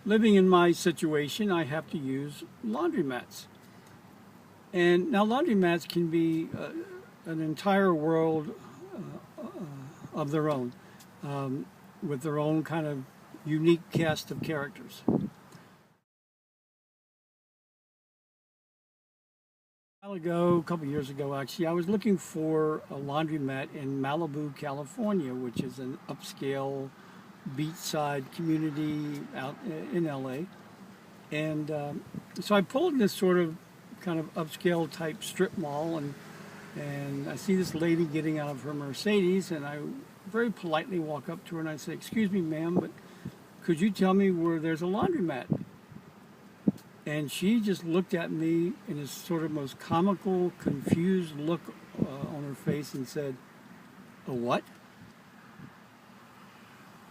living in my situation, I have to use laundromats. And now laundromats can be an entire world of their own, with their own kind of unique cast of characters. A while ago, a couple years ago actually, I was looking for a laundromat in Malibu, California, which is an upscale beachside community out in LA. And so I pulled this sort of kind of upscale type strip mall, and I see this lady getting out of her Mercedes, and I very politely walk up to her and I say, "Excuse me, ma'am, but could you tell me where there's a laundromat?" And she just looked at me in this sort of most comical, confused look on her face and said, "A what?"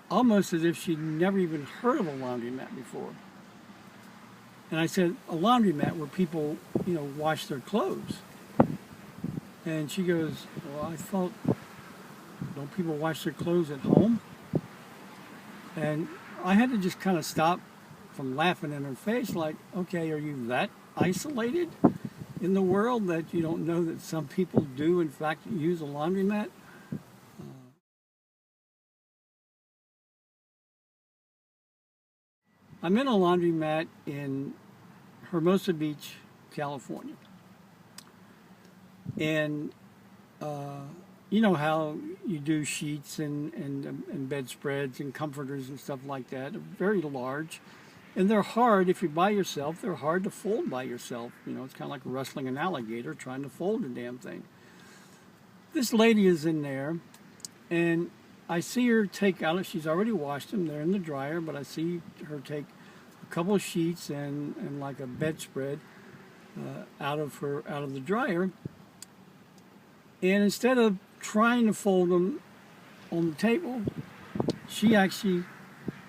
Almost as if she'd never even heard of a laundromat before. And I said, "A laundromat where people, wash their clothes." And she goes, "Well, I thought, don't people wash their clothes at home?" And I had to just kind of stop from laughing in her face, like, okay, are you that isolated in the world that you don't know that some people do, in fact, use a laundromat? I'm in a laundromat in Hermosa Beach, California. And you know how you do sheets and bedspreads and comforters and stuff like that. They're very large. And they're hard, if you're by yourself, they're hard to fold by yourself. It's kind of like wrestling an alligator trying to fold a damn thing. This lady is in there, and I see her take out, she's already washed them, they're in the dryer, but I see her take a couple of sheets and like a bedspread out of the dryer. And instead of trying to fold them on the table, she actually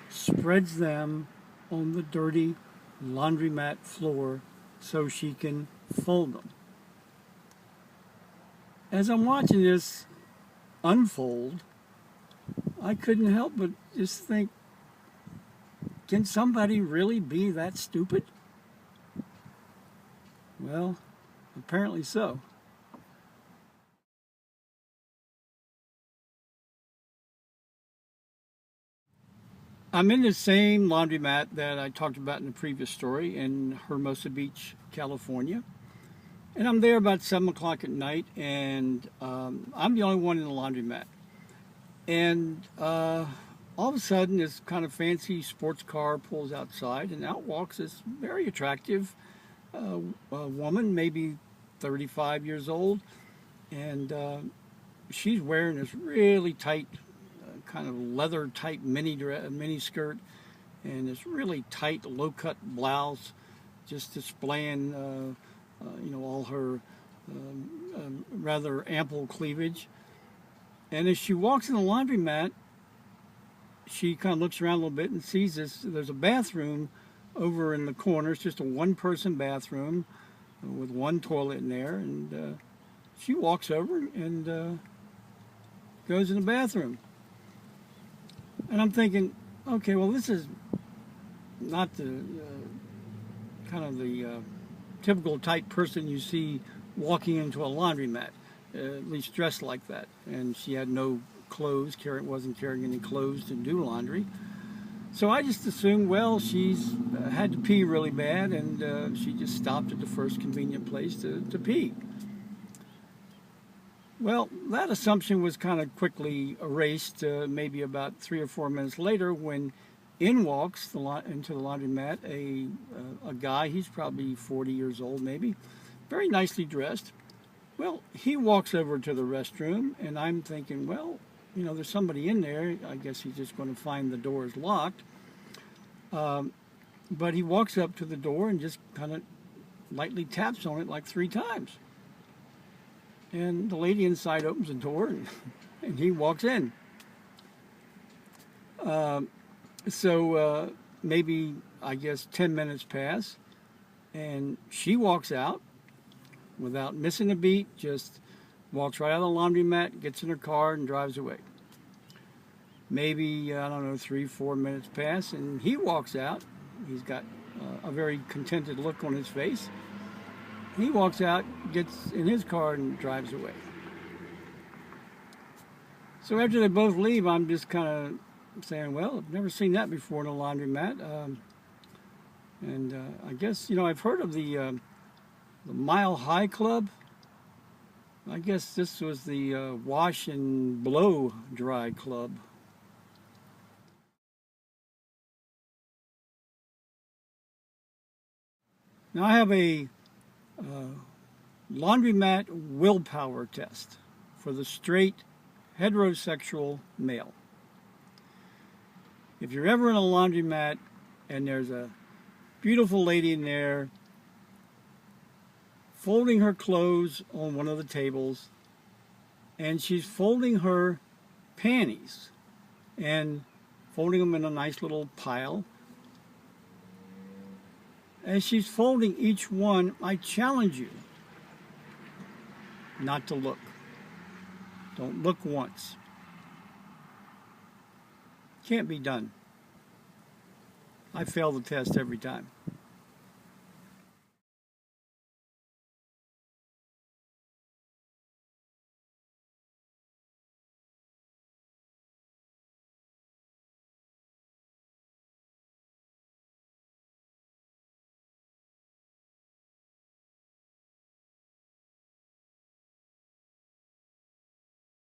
spreads them on the dirty laundromat floor so she can fold them. As I'm watching this unfold, I couldn't help but just think, can somebody really be that stupid? Well, apparently so. I'm in the same laundromat that I talked about in the previous story in Hermosa Beach, California. And I'm there about 7 o'clock at night, and I'm the only one in the laundromat. And all of a sudden, this kind of fancy sports car pulls outside, and out walks this very attractive woman, maybe 35 years old. And she's wearing this really tight kind of leather type mini skirt and this really tight low cut blouse, just displaying all her rather ample cleavage. And as she walks in the laundromat, she kind of looks around a little bit and sees there's a bathroom over in the corner. It's just a one-person bathroom with one toilet in there, and she walks over and goes in the bathroom. And I'm thinking, okay, well, this is not the kind of the typical type person you see walking into a laundromat, at least dressed like that. And she had no clothes, wasn't carrying any clothes to do laundry. So I just assumed, well, she's had to pee really bad, and she just stopped at the first convenient place to pee. Well, that assumption was kind of quickly erased, maybe about 3 or 4 minutes later, when in walks into the laundromat a guy. He's probably 40 years old, maybe, very nicely dressed. Well, he walks over to the restroom, and I'm thinking, well, there's somebody in there. I guess he's just going to find the door is locked. But he walks up to the door and just kind of lightly taps on it like 3 times. And the lady inside opens the door, and he walks in. So maybe, I guess, 10 minutes pass, and she walks out without missing a beat, just walks right out of the laundromat, gets in her car, and drives away. Maybe, I don't know, 3, 4 minutes pass, and he walks out, He's got a very contented look on his face. He walks out, gets in his car, and drives away. So after they both leave, I'm just kind of saying, well, I've never seen that before in a laundromat. I guess, I've heard of the Mile High Club. I guess this was the wash and blow dry club. Now I have a laundromat willpower test for the straight heterosexual male. If you're ever in a laundromat and there's a beautiful lady in there folding her clothes on one of the tables, and she's folding her panties and folding them in a nice little pile. As she's folding each one, I challenge you not to look. Don't look once. Can't be done. I fail the test every time.